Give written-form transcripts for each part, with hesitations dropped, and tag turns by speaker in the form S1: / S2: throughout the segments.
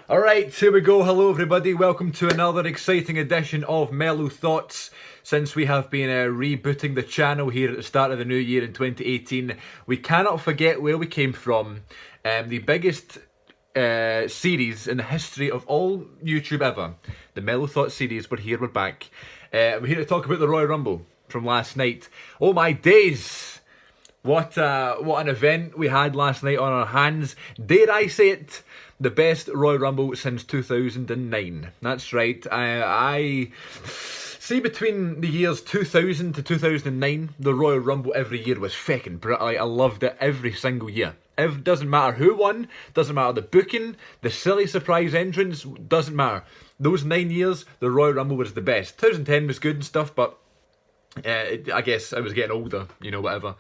S1: Alright, here we go. Hello everybody, welcome to another exciting edition of Mellow Thoughts. Since we have been rebooting the channel here at the start of the new year in 2018, we cannot forget where we came from. The biggest series in the history of all YouTube ever. The Mellow Thoughts series, we're back. We're here to talk about the Royal Rumble from last night. Oh my days! What an event we had last night on our hands. Dare I say it? The best Royal Rumble since 2009. That's right. I see between the years 2000 to 2009, the Royal Rumble every year was feckin' brilliant. I loved it every single year. It doesn't matter who won, doesn't matter the booking, the silly surprise entrance, doesn't matter. Those 9 years, the Royal Rumble was the best. 2010 was good and stuff, but I guess I was getting older, whatever.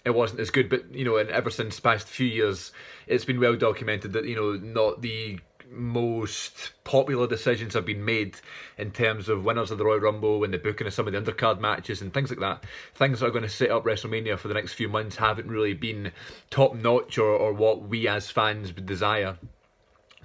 S1: It wasn't as good, but, and ever since the past few years, it's been well documented that, not the most popular decisions have been made in terms of winners of the Royal Rumble and the booking of some of the undercard matches and things like that. Things that are going to set up WrestleMania for the next few months haven't really been top notch or what we as fans would desire.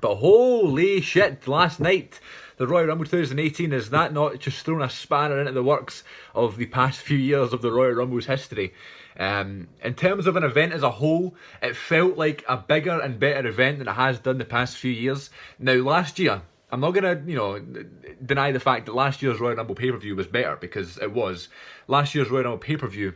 S1: But holy shit, last night, the Royal Rumble 2018, is that not just thrown a spanner into the works of the past few years of the Royal Rumble's history? In terms of an event as a whole, it felt like a bigger and better event than it has done the past few years. Now, last year, I'm not going to, deny the fact that last year's Royal Rumble pay-per-view was better, because it was. Last year's Royal Rumble pay-per-view,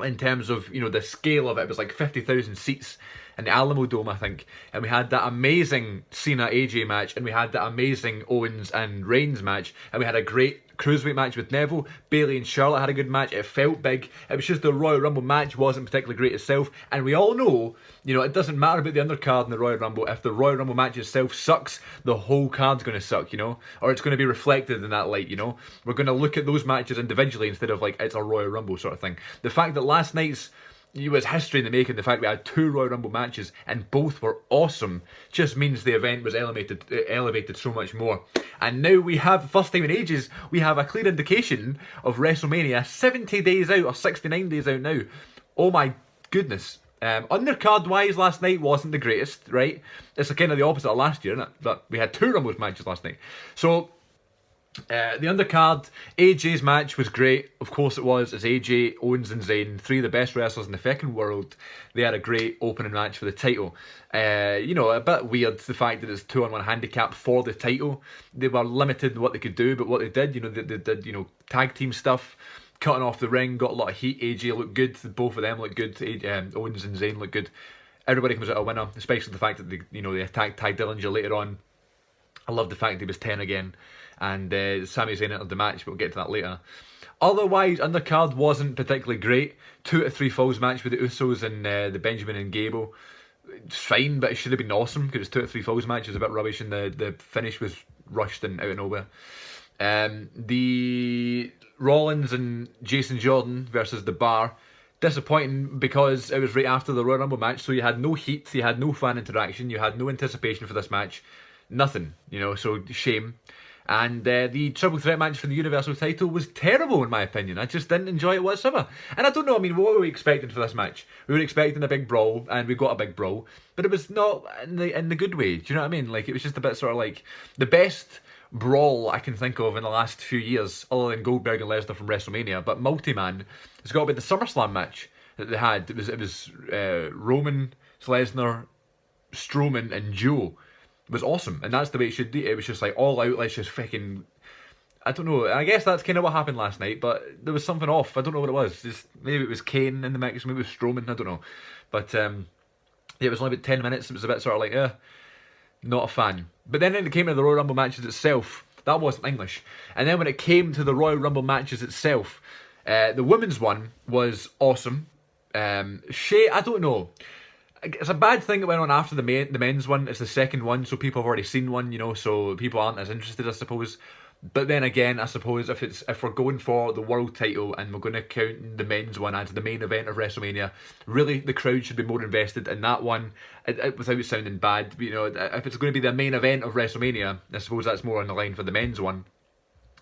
S1: in terms of, the scale of it, was like 50,000 seats in the Alamo Dome, I think. And we had that amazing Cena AJ match, and we had that amazing Owens and Reigns match, and we had a great cruiserweight match with Neville. Bayley and Charlotte had a good match. It felt big. It was just the Royal Rumble match wasn't particularly great itself, and we all know, it doesn't matter about the undercard in the Royal Rumble. If the Royal Rumble match itself sucks, the whole card's going to suck, or it's going to be reflected in that light, We're going to look at those matches individually instead of like it's a Royal Rumble sort of thing. The fact that last night's was history in the making. The fact we had 2 Royal Rumble matches and both were awesome just means the event was elevated so much more. And now we have, first time in ages, we have a clear indication of WrestleMania 70 days out or 69 days out now. Oh my goodness. Undercard wise, last night wasn't the greatest, right? It's kind of the opposite of last year, isn't it? But we had 2 Rumbles matches last night. So the undercard, AJ's match was great. Of course it was. It's AJ, Owens and Zayn, 3 of the best wrestlers in the fucking world. They had a great opening match for the title. A bit weird the fact that it's 2-on-1 handicap for the title. They were limited in what they could do, but what they did, they did, tag team stuff, cutting off the ring, got a lot of heat. AJ looked good. Both of them looked good. Owens and Zayn looked good. Everybody comes out a winner, especially the fact that they attacked Ty Dillinger later on. I love the fact he was 10 again. And Sami Zayn entered the match, but we'll get to that later. Otherwise, undercard wasn't particularly great. 2 out of 3 falls match with the Usos and the Benjamin and Gable. It's fine, but it should have been awesome, because it's 2 out of 3 falls match. It was a bit rubbish, and the finish was rushed and out of nowhere. The Rollins and Jason Jordan versus The Bar. Disappointing, because it was right after the Royal Rumble match, so you had no heat, you had no fan interaction, you had no anticipation for this match. Nothing, so shame. And the triple threat match for the Universal title was terrible in my opinion. I just didn't enjoy it whatsoever. And I don't know, what were we expecting for this match? We were expecting a big brawl, and we got a big brawl, but it was not in the good way. Do you know what I mean? Like, it was just a bit sort of like the best brawl I can think of in the last few years, other than Goldberg and Lesnar from WrestleMania. But multi-man, it's got to be the SummerSlam match that they had. It was Roman, Lesnar, Strowman, and Joe. Was awesome, and that's the way it should be. It was just like all out, let's just freaking, I don't know, I guess that's kind of what happened last night, but there was something off. I don't know what it was. Just maybe it was Kane in the mix, maybe it was Strowman, I don't know. But yeah, it was only about 10 minutes. It was a bit sort of like, not a fan. But then when it came to the Royal Rumble matches itself, that wasn't English. And then when it came to the Royal Rumble matches itself, the women's one was awesome. I don't know. It's a bad thing that went on after the men's one. It's the second one, so people have already seen one, so people aren't as interested, I suppose. But then again, I suppose if we're going for the world title and we're going to count the men's one as the main event of WrestleMania, really the crowd should be more invested in that one. Without sounding bad, if it's going to be the main event of WrestleMania, I suppose that's more on the line for the men's one.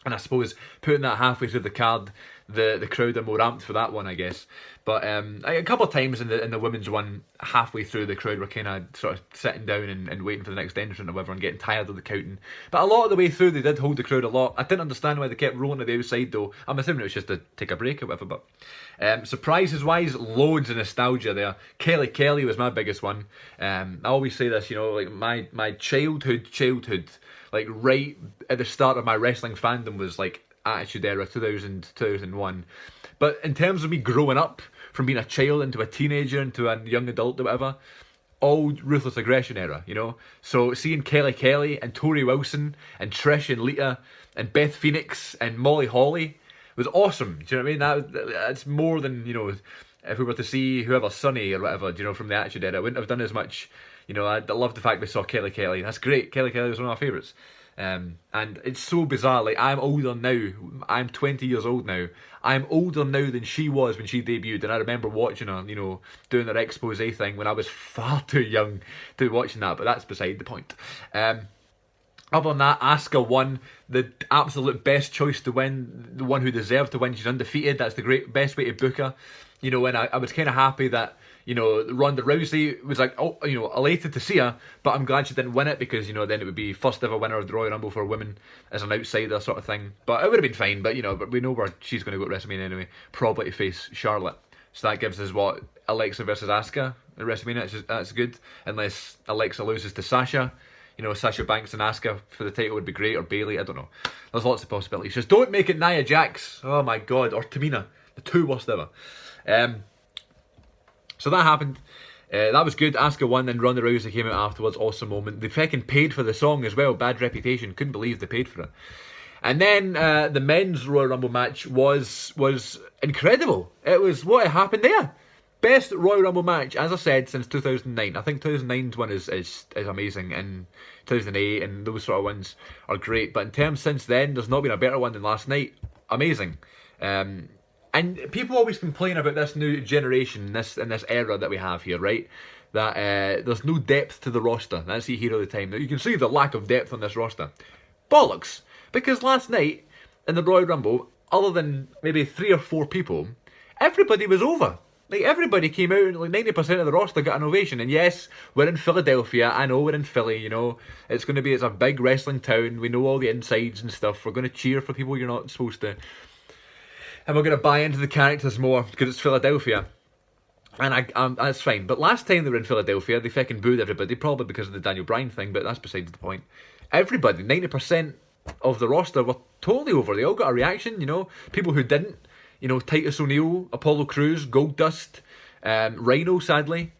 S1: And I suppose putting that halfway through the card, the crowd are more amped for that one, I guess. But a couple of times in the women's one, halfway through, the crowd were kind of sort of sitting down and waiting for the next entrant or whatever and getting tired of the counting. But a lot of the way through, they did hold the crowd a lot. I didn't understand why they kept rolling to the outside, though. I'm assuming it was just to take a break or whatever. But surprises wise, loads of nostalgia there. Kelly was my biggest one. I always say this, you know, like my childhood, like right at the start of my wrestling fandom was like Attitude Era, 2000, 2001. But in terms of me growing up, from being a child into a teenager into a young adult or whatever, all Ruthless Aggression era, you know? So seeing Kelly and Tori Wilson and Trish and Lita and Beth Phoenix and Molly Holly was awesome. Do you know what I mean? That's more than, you know, if we were to see whoever, Sunny or whatever, you know, from the Attitude Era, I wouldn't have done as much. You know, I love the fact we saw Kelly. That's great. Kelly was one of my favourites. And it's so bizarre. Like, I'm older now. I'm 20 years old now. I'm older now than she was when she debuted. And I remember watching her, you know, doing her expose thing when I was far too young to be watching that. But that's beside the point. Other than that, Asuka won. The absolute best choice to win. The one who deserved to win. She's undefeated. That's the best way to book her. You know, and I was kind of happy that, you know, Ronda Rousey was like, oh, you know, elated to see her, but I'm glad she didn't win it because, you know, then it would be first ever winner of the Royal Rumble for a woman as an outsider sort of thing. But it would have been fine, but, you know, but we know where she's going to go at WrestleMania anyway, probably to face Charlotte. So that gives us, what, Alexa versus Asuka at WrestleMania. That's good, unless Alexa loses to Sasha. You know, Sasha Banks and Asuka for the title would be great, or Bayley, I don't know. There's lots of possibilities. Just don't make it Nia Jax, oh my god, or Tamina, the two worst ever. So that happened. That was good. Asuka won, then Ronda Rousey came out afterwards. Awesome moment. They fucking paid for the song as well. Bad Reputation. Couldn't believe they paid for it. And then the men's Royal Rumble match was incredible. It was what happened there. Best Royal Rumble match, as I said, since 2009. I think 2009's one is amazing, and 2008 and those sort of ones are great. But in terms since then, there's not been a better one than last night. Amazing. And people always complain about this new generation, this era that we have here, right? That there's no depth to the roster. That's what you hear all the time. Now, you can see the lack of depth on this roster. Bollocks! Because last night, in the Royal Rumble, other than maybe 3 or 4 people, everybody was over. Like, everybody came out, and like 90% of the roster got an ovation. And yes, we're in Philadelphia. I know we're in Philly, you know. It's a big wrestling town. We know all the insides and stuff. We're going to cheer for people you're not supposed to. And we're going to buy into the characters more because it's Philadelphia. And that's fine. But last time they were in Philadelphia, they fucking booed everybody, probably because of the Daniel Bryan thing, but that's besides the point. Everybody, 90% of the roster were totally over. They all got a reaction, you know. People who didn't, you know, Titus O'Neil, Apollo Crews, Goldust, Rhino, sadly.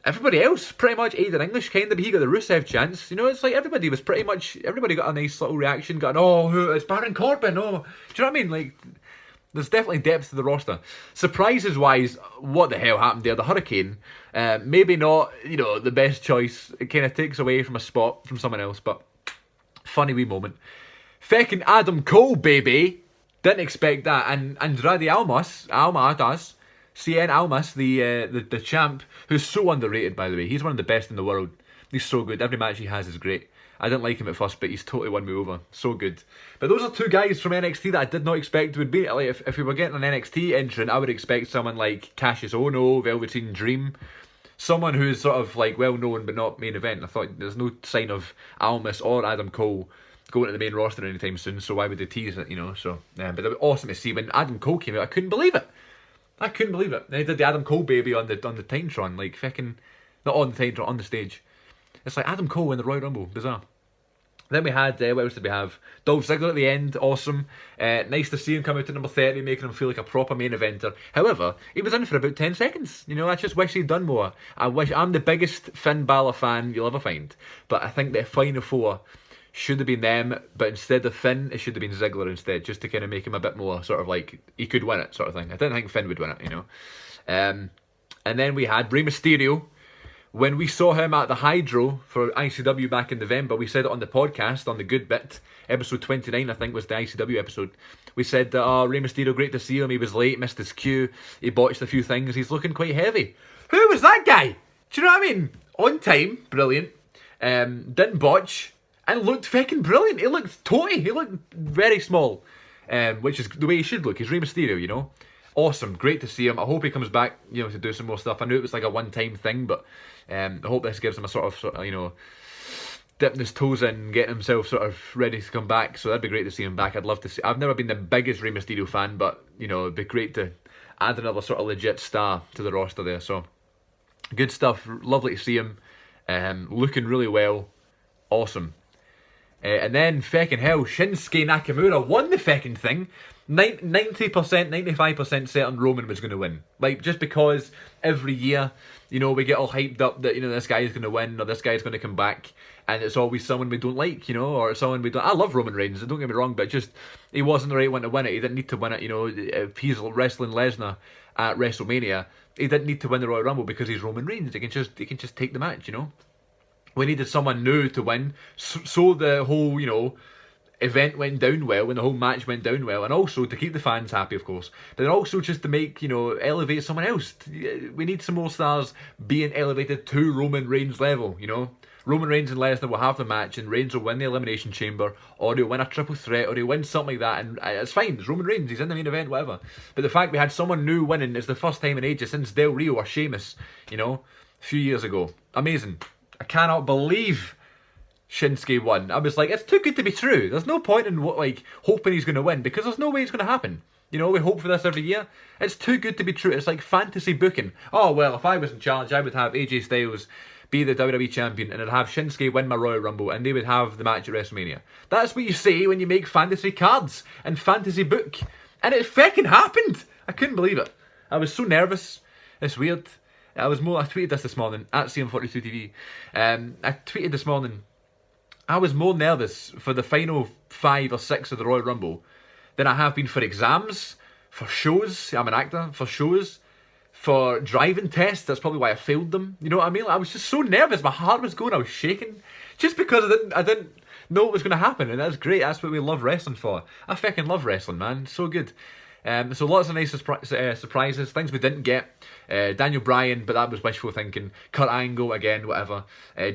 S1: Everybody else, pretty much, Aiden English kind of, but he got the Rusev chance. You know, it's like everybody got a nice little reaction, it's Baron Corbin, oh. Do you know what I mean? Like, there's definitely depth to the roster. Surprises wise, what the hell happened there? The Hurricane, maybe not, you know, the best choice. It kind of takes away from a spot from someone else, but funny wee moment. Feckin' Adam Cole, baby. Didn't expect that. And Andrade Almas, Cien Almas, the champ, who's so underrated, by the way. He's one of the best in the world. He's so good. Every match he has is great. I didn't like him at first, but he's totally won me over. So good. But those are 2 guys from NXT that I did not expect would be. Like, if we were getting an NXT entrant, I would expect someone like Cassius Ohno, Velveteen Dream. Someone who's sort of like well known but not main event. I thought there's no sign of Almas or Adam Cole going to the main roster anytime soon, so why would they tease it, you know? So, but it was awesome to see. When Adam Cole came out, I couldn't believe it. And they did the Adam Cole baby on the Titantron, like fucking, not on the Titantron, on the stage. It's like Adam Cole in the Royal Rumble. Bizarre. Then we had, what else did we have? Dolph Ziggler at the end, awesome. Nice to see him come out to number 30, making him feel like a proper main eventer. However, he was in for about 10 seconds. You know, I just wish he'd done more. I'm the biggest Finn Balor fan you'll ever find. But I think the Final 4 should have been them, but instead of Finn, it should have been Ziggler instead, just to kind of make him a bit more sort of like, he could win it sort of thing. I didn't think Finn would win it, you know. And then we had Rey Mysterio. When we saw him at the Hydro for ICW back in November, we said it on the podcast, on the Good Bit, episode 29 I think was the ICW episode. We said that, Rey Mysterio, great to see him, he was late, missed his cue, he botched a few things, he's looking quite heavy. Who was that guy? Do you know what I mean? On time, brilliant, didn't botch, and looked fucking brilliant. He looked toty, he looked very small. which is the way he should look. He's Rey Mysterio, you know. Awesome, great to see him. I hope he comes back, you know, to do some more stuff. I knew it was like a one-time thing, but I hope this gives him a sort of, you know, dipping his toes in, getting himself sort of ready to come back. So that'd be great to see him back. I'd love to see. I've never been the biggest Rey Mysterio fan, but you know, it'd be great to add another sort of legit star to the roster there. So good stuff. Lovely to see him. Looking really well. Awesome. And then feckin' hell, Shinsuke Nakamura won the feckin' thing. 90%, 95% certain Roman was going to win. Like, just because every year, you know, we get all hyped up that, you know, this guy is going to win or this guy's going to come back, and it's always someone we don't like, you know, or someone we don't... I love Roman Reigns, don't get me wrong, but just, he wasn't the right one to win it. He didn't need to win it, you know. If he's wrestling Lesnar at WrestleMania, he didn't need to win the Royal Rumble because he's Roman Reigns. He can just take the match, you know. We needed someone new to win, so the whole, you know, event went down well, and the whole match went down well, and also to keep the fans happy, of course, but then also just to make, you know, elevate someone else. We need some more stars being elevated to Roman Reigns level, you know. Roman Reigns and Lesnar will have the match, and Reigns will win the Elimination Chamber, or he'll win a triple threat, or he'll win something like that, and it's fine. It's Roman Reigns, he's in the main event, whatever. But the fact we had someone new winning is the first time in ages since Del Rio or Sheamus, you know, a few years ago. Amazing. I cannot believe Shinsuke won. I was like, it's too good to be true. There's no point in like hoping he's going to win, because there's no way it's going to happen. You know, we hope for this every year. It's too good to be true. It's like fantasy booking. Oh, well, if I was in charge, I would have AJ Styles be the WWE champion, and I'd have Shinsuke win my Royal Rumble, and they would have the match at WrestleMania. That's what you say when you make fantasy cards and fantasy book. And it feckin' happened. I couldn't believe it. I was so nervous. It's weird. I tweeted this morning at CM42TV. I tweeted this morning, I was more nervous for the final 5 or 6 of the Royal Rumble than I have been for exams, for shows. I'm an actor. For shows, for driving tests. That's probably why I failed them. You know what I mean? I was just so nervous. My heart was going. I was shaking, just because I didn't know what was going to happen. And that's great. That's what we love wrestling for. I fucking love wrestling, man. So good. So lots of nice surprises, things we didn't get. Daniel Bryan, but that was wishful thinking. Kurt Angle, again, whatever.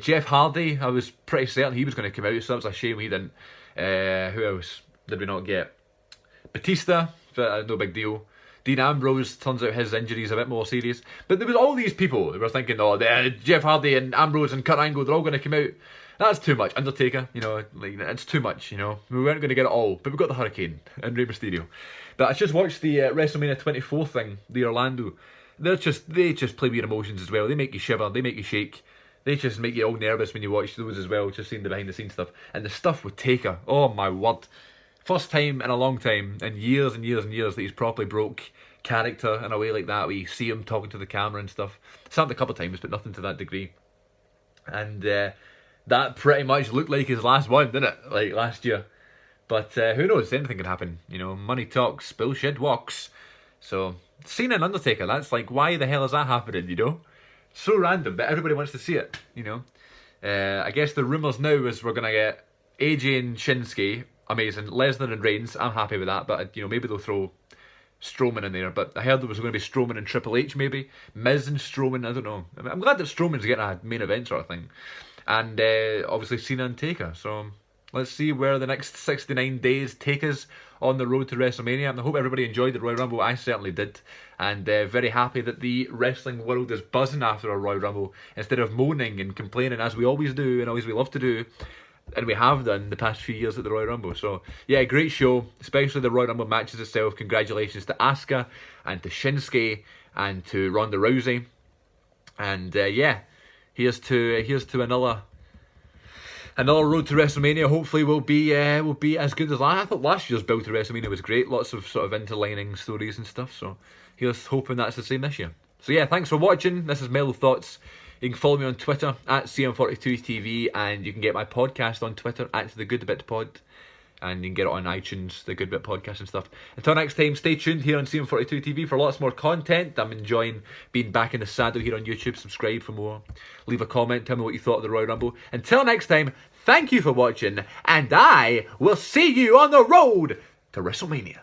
S1: Jeff Hardy, I was pretty certain he was going to come out, so that was a shame he didn't. Who else did we not get? Batista, but no big deal. Dean Ambrose, turns out his injury is a bit more serious. But there was all these people that were thinking, oh, Jeff Hardy and Ambrose and Kurt Angle, they're all going to come out. That's too much. Undertaker, you know, like, it's too much, you know. We weren't going to get it all, but we got the Hurricane and Rey Mysterio. But I just watched the WrestleMania 24 thing, the Orlando. They just play with your emotions as well. They make you shiver, they make you shake. They just make you all nervous when you watch those as well, just seeing the behind the scenes stuff. And the stuff with Taker, oh my word. First time in a long time, in years and years and years, that he's properly broke character in a way like that. We see him talking to the camera and stuff. It's happened a couple of times, but nothing to that degree. And that pretty much looked like his last one, didn't it? Like last year. But who knows? Anything can happen. You know, money talks, bullshit walks. So, Cena and Undertaker, that's like, why the hell is that happening, you know? So random, but everybody wants to see it, you know? I guess the rumours now is we're going to get AJ and Shinsuke, amazing. Lesnar and Reigns, I'm happy with that, but, you know, maybe they'll throw Strowman in there. But I heard there was going to be Strowman and Triple H, maybe. Miz and Strowman, I don't know. I'm glad that Strowman's getting a main event sort of thing. And obviously Cena and Taker, so... Let's see where the next 69 days take us on the road to WrestleMania. I hope everybody enjoyed the Royal Rumble. I certainly did. And very happy that the wrestling world is buzzing after a Royal Rumble instead of moaning and complaining, as we always do and always we love to do. And we have done the past few years at the Royal Rumble. So, yeah, great show, especially the Royal Rumble matches itself. Congratulations to Asuka and to Shinsuke and to Ronda Rousey. And, yeah, here's to another road to WrestleMania. Hopefully will be as good as last. I thought last year's build to WrestleMania was great. Lots of sort of interlining stories and stuff. So here's hoping that's the same this year. So yeah, thanks for watching. This is Mellow Thoughts. You can follow me on Twitter at CM42TV, and you can get my podcast on Twitter at The Good Bit Pod. And you can get it on iTunes, The Good Bit Podcast and stuff. Until next time, stay tuned here on CM42TV for lots more content. I'm enjoying being back in the saddle here on YouTube. Subscribe for more. Leave a comment. Tell me what you thought of the Royal Rumble. Until next time, thank you for watching. And I will see you on the road to WrestleMania.